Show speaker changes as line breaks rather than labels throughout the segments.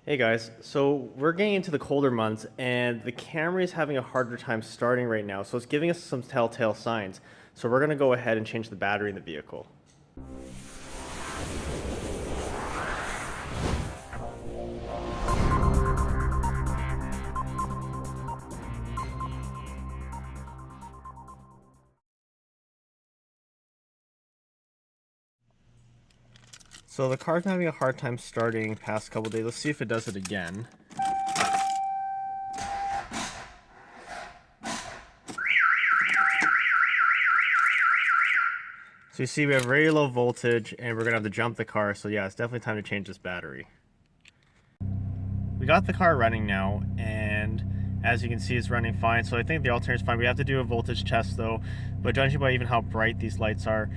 Hey guys, so we're getting into the colder months and the Camry is having a harder time starting right now, so it's giving us some telltale signs. So we're going to go ahead and change the battery in the vehicle. So the car's having a hard time starting past couple days. Let's see if it does it again. So you see we have very low voltage and we're going to have to jump the car. So yeah, it's definitely time to change this battery. We got the car running now, and as you can see it's running fine. So I think the alternator is fine. We have to do a voltage test though, but judging by even how bright these lights are,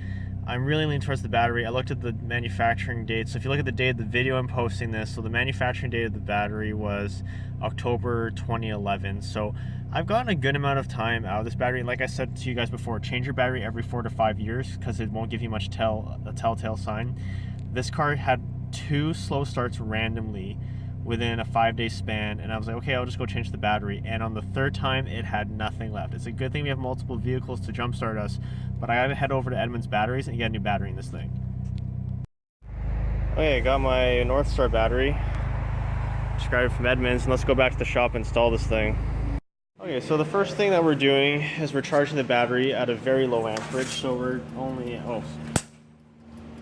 I'm really leaning towards the battery. I looked at the manufacturing date. So if you look at the date of the video I'm posting this, so the manufacturing date of the battery was October 2011. So I've gotten a good amount of time out of this battery. And like I said to you guys before, change your battery every 4 to 5 years because it won't give you much a telltale sign. This car had 2 slow starts randomly within a 5-day span, and I was like, okay, I'll just go change the battery. And on the 3rd time, it had nothing left. It's a good thing we have multiple vehicles to jumpstart us, but I gotta head over to Edmunds Batteries and get a new battery in this thing. Okay, I got my North Star battery. Just grabbed it from Edmunds, and let's go back to the shop and install this thing. Okay, so the first thing that we're doing is we're charging the battery at a very low amperage, so we're only,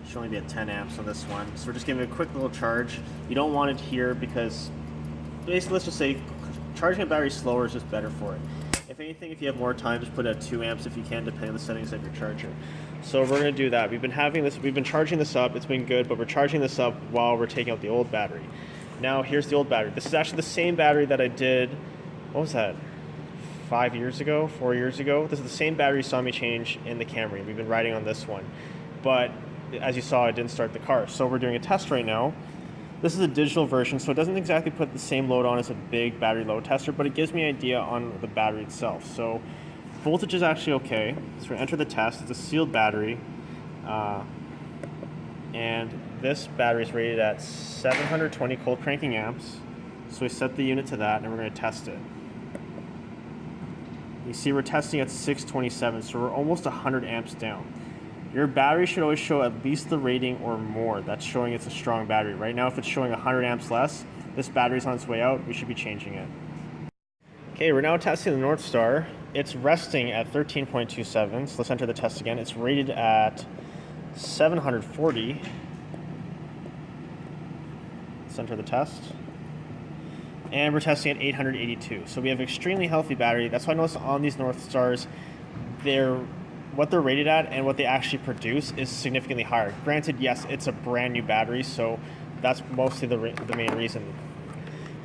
should only be at 10 amps on this one. So we're just giving it a quick little charge. You don't want it here because basically, let's just say charging a battery slower is just better for it. If anything, if you have more time, just put it at 2 amps if you can, depending on the settings of your charger. So we're gonna do that. We've been charging this up, it's been good, but we're charging this up while we're taking out the old battery. Now here's the old battery. This is actually the same battery that I did, what was that? 4 years ago? This is the same battery you saw me change in the Camry. We've been riding on this one. But as you saw, it didn't start the car. So we're doing a test right now. This is a digital version, so it doesn't exactly put the same load on as a big battery load tester, but it gives me an idea on the battery itself. So voltage is actually okay. So we enter the test. It's a sealed battery. And this battery is rated at 720 cold cranking amps. So we set the unit to that, and we're going to test it. You see we're testing at 627, so we're almost 100 amps down. Your battery should always show at least the rating or more. That's showing it's a strong battery. Right now, if it's showing 100 amps less, this battery's on its way out. We should be changing it. Okay, we're now testing the North Star. It's resting at 13.27, so let's enter the test again. It's rated at 740. Let's enter the test. And we're testing at 882. So we have extremely healthy battery. That's why I noticed on these North Stars, what they're rated at and what they actually produce is significantly higher. Granted, yes, it's a brand new battery, so that's mostly the main reason.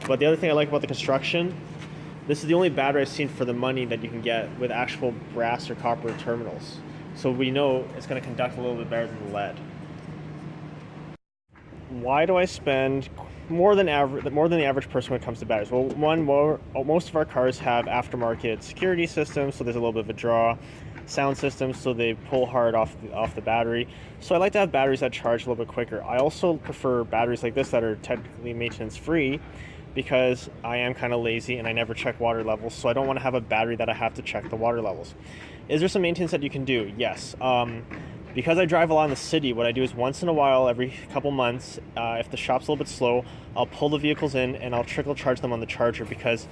But the other thing I like about the construction, this is the only battery I've seen for the money that you can get with actual brass or copper terminals. So we know it's going to conduct a little bit better than lead. Why do I spend more than the average person when it comes to batteries? Well, most of our cars have aftermarket security systems, so there's a little bit of a draw. Sound systems, so they pull hard off the battery. So I like to have batteries that charge a little bit quicker. I also prefer batteries like this that are technically maintenance free because I am kind of lazy and I never check water levels, so I don't want to have a battery that I have to check the water levels. Is there some maintenance that you can do? Yes. Because I drive a lot in the city, what I do is once in a while, every couple months, if the shop's a little bit slow, I'll pull the vehicles in and I'll trickle charge them on the charger, because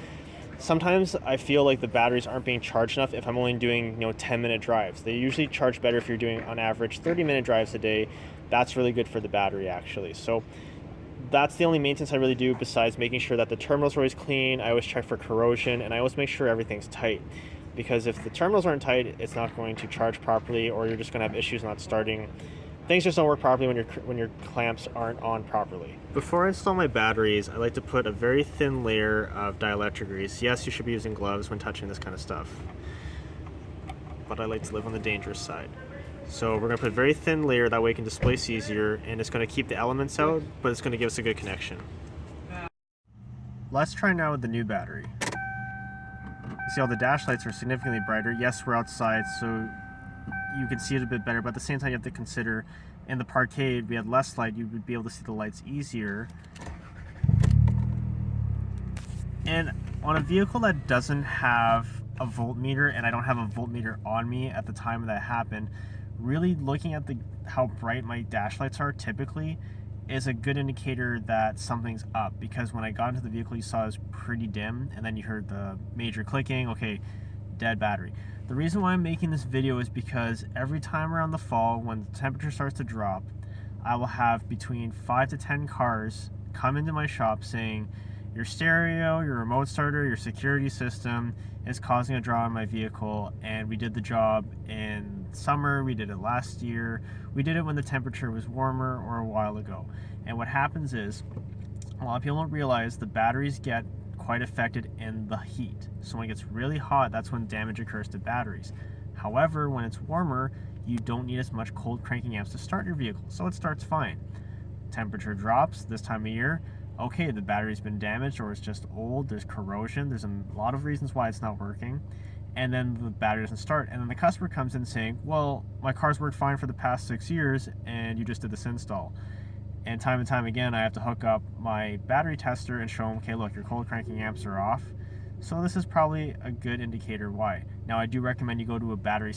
sometimes I feel like the batteries aren't being charged enough if I'm only doing 10-minute drives. They usually charge better if you're doing on average 30-minute drives a day. That's really good for the battery actually. So that's the only maintenance I really do besides making sure that the terminals are always clean. I always check for corrosion, and I always make sure everything's tight. Because if the terminals aren't tight, it's not going to charge properly, or you're just going to have issues not starting. Things just don't work properly when your clamps aren't on properly. Before I install my batteries, I like to put a very thin layer of dielectric grease. Yes, you should be using gloves when touching this kind of stuff, but I like to live on the dangerous side. So we're going to put a very thin layer, that way it can displace easier, and it's going to keep the elements out, but it's going to give us a good connection. Let's try now with the new battery. You see all the dash lights are significantly brighter. Yes, we're outside, so you can see it a bit better, but at the same time you have to consider in the parkade we had less light. You would be able to see the lights easier And on a vehicle that doesn't have a voltmeter, and I don't have a voltmeter on me at the time that happened, really looking at how bright my dash lights are typically is a good indicator that something's up, because when I got into the vehicle you saw it was pretty dim, and then you heard the major clicking. Okay, dead battery. The reason why I'm making this video is because every time around the fall when the temperature starts to drop, I will have between 5 to 10 cars come into my shop saying, your stereo, your remote starter, your security system is causing a draw in my vehicle, and we did the job in summer, we did it last year, we did it when the temperature was warmer or a while ago. And what happens is, a lot of people don't realize the batteries get quite affected in the heat. So when it gets really hot, that's when damage occurs to batteries. However, when it's warmer, you don't need as much cold cranking amps to start your vehicle, so it starts fine. Temperature drops this time of year, okay, the battery's been damaged, or it's just old, there's corrosion, there's a lot of reasons why it's not working, and then the battery doesn't start, and then the customer comes in saying, well, my car's worked fine for the past 6 years and you just did this install. And time again I have to hook up my battery tester and show them, okay, look, your cold cranking amps are off. So this is probably a good indicator why. Now I do recommend you go to a battery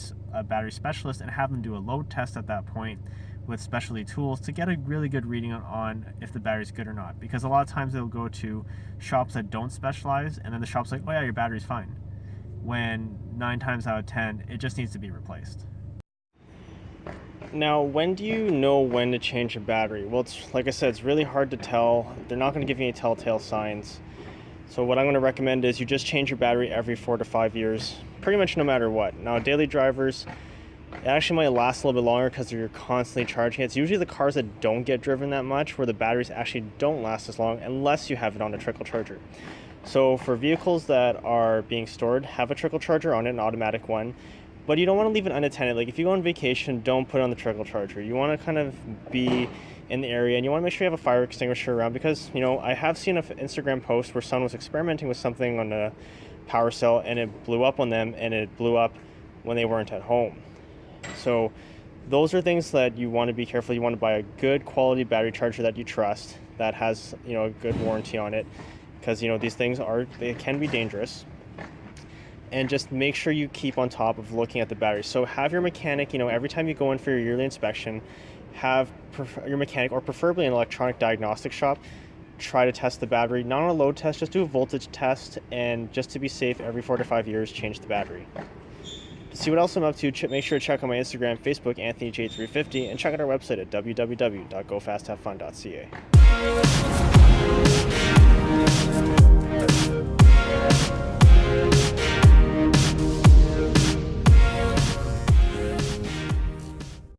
specialist and have them do a load test at that point with specialty tools to get a really good reading on if the battery's good or not. Because a lot of times they'll go to shops that don't specialize, and then the shop's like, oh yeah, your battery's fine. When 9 times out of 10, it just needs to be replaced. Now, when do you know when to change a battery? Well, it's like I said, it's really hard to tell. They're not going to give you any telltale signs. So what I'm going to recommend is you just change your battery every 4 to 5 years, pretty much no matter what. Now, daily drivers, it actually might last a little bit longer because you're constantly charging it. It's usually the cars that don't get driven that much where the batteries actually don't last as long unless you have it on a trickle charger. So for vehicles that are being stored, have a trickle charger on it, an automatic one. But you don't want to leave it unattended. Like if you go on vacation, don't put it on the trickle charger. You want to kind of be in the area, and you want to make sure you have a fire extinguisher around, because I have seen an Instagram post where someone was experimenting with something on a power cell and it blew up on them, and it blew up when they weren't at home. So those are things that you want to be careful. You want to buy a good quality battery charger that you trust, that has a good warranty on it, because these things they can be dangerous. And just make sure you keep on top of looking at the battery. So have your mechanic, every time you go in for your yearly inspection, have your mechanic, or preferably an electronic diagnostic shop, try to test the battery. Not on a load test, just do a voltage test, and just to be safe, every 4 to 5 years, change the battery. To see what else I'm up to, make sure to check out my Instagram, Facebook, AnthonyJ350, and check out our website at www.gofasthavefun.ca.